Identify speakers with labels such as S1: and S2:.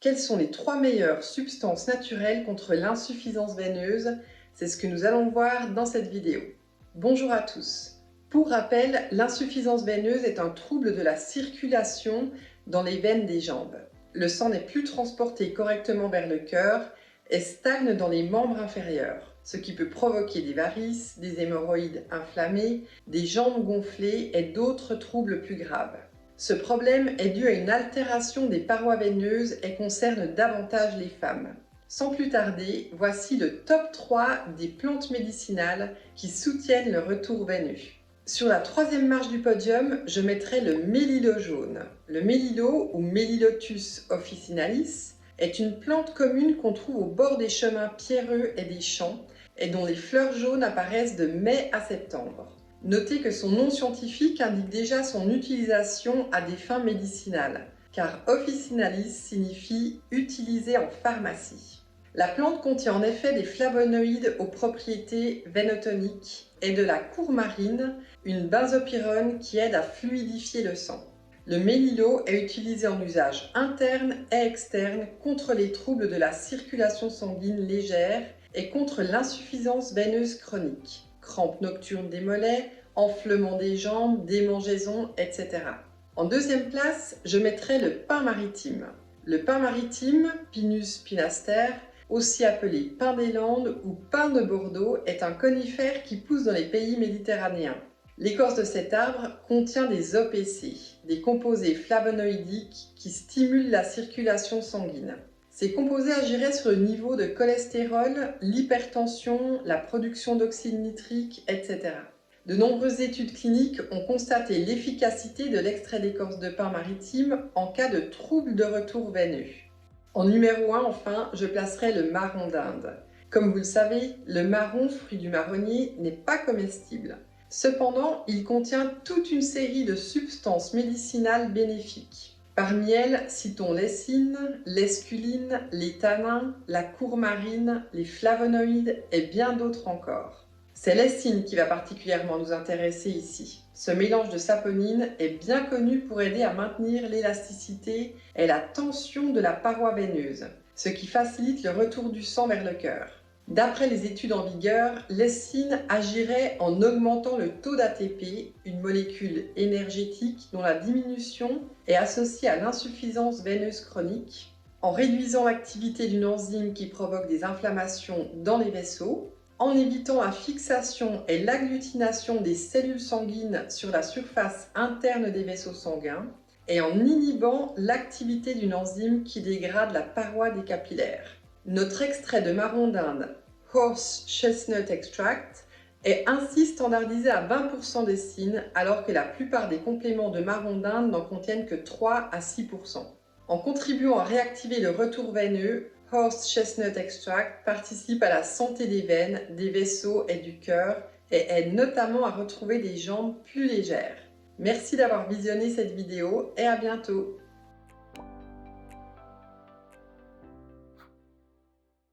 S1: Quelles sont les 3 meilleures substances naturelles contre l'insuffisance veineuse? C'est ce que nous allons voir dans cette vidéo. Bonjour à tous. Pour rappel, l'insuffisance veineuse est un trouble de la circulation dans les veines des jambes. Le sang n'est plus transporté correctement vers le cœur et stagne dans les membres inférieurs, ce qui peut provoquer des varices, des hémorroïdes inflammées, des jambes gonflées et d'autres troubles plus graves. Ce problème est dû à une altération des parois veineuses et concerne davantage les femmes. Sans plus tarder, voici le top 3 des plantes médicinales qui soutiennent le retour veineux. Sur la 3e marche du podium, je mettrai le mélilo jaune. Le mélilo, ou Melilotus officinalis, est une plante commune qu'on trouve au bord des chemins pierreux et des champs et dont les fleurs jaunes apparaissent de mai à septembre. Notez que son nom scientifique indique déjà son utilisation à des fins médicinales, car officinalis signifie « utilisé en pharmacie ». La plante contient en effet des flavonoïdes aux propriétés vénotoniques et de la courmarine, une benzopyrone qui aide à fluidifier le sang. Le mélilo est utilisé en usage interne et externe contre les troubles de la circulation sanguine légère et contre l'insuffisance veineuse chronique. Crampes nocturnes des mollets, enflement des jambes, démangeaisons, etc. En 2e place, je mettrai le pin maritime. Le pin maritime, Pinus pinaster, aussi appelé pin des Landes ou pin de Bordeaux, est un conifère qui pousse dans les pays méditerranéens. L'écorce de cet arbre contient des OPC, des composés flavonoïdiques qui stimulent la circulation sanguine. Ces composés agiraient sur le niveau de cholestérol, l'hypertension, la production d'oxyde nitrique, etc. De nombreuses études cliniques ont constaté l'efficacité de l'extrait d'écorce de pin maritime en cas de troubles de retour veineux. En numéro 1, enfin, je placerai le marron d'Inde. Comme vous le savez, le marron, fruit du marronnier, n'est pas comestible. Cependant, il contient toute une série de substances médicinales bénéfiques. Parmi elles, citons l'essine, l'esculine, les tanins, la courmarine, les flavonoïdes et bien d'autres encore. C'est l'essine qui va particulièrement nous intéresser ici. Ce mélange de saponine est bien connu pour aider à maintenir l'élasticité et la tension de la paroi veineuse, ce qui facilite le retour du sang vers le cœur. D'après les études en vigueur, l'essine agirait en augmentant le taux d'ATP, une molécule énergétique dont la diminution est associée à l'insuffisance veineuse chronique, en réduisant l'activité d'une enzyme qui provoque des inflammations dans les vaisseaux, en évitant la fixation et l'agglutination des cellules sanguines sur la surface interne des vaisseaux sanguins, et en inhibant l'activité d'une enzyme qui dégrade la paroi des capillaires. Notre extrait de marron d'Inde, Horse Chestnut Extract, est ainsi standardisé à 20% d'essine alors que la plupart des compléments de marron d'Inde n'en contiennent que 3 à 6%. En contribuant à réactiver le retour veineux, Horse Chestnut Extract participe à la santé des veines, des vaisseaux et du cœur et aide notamment à retrouver des jambes plus légères. Merci d'avoir visionné cette vidéo et à bientôt!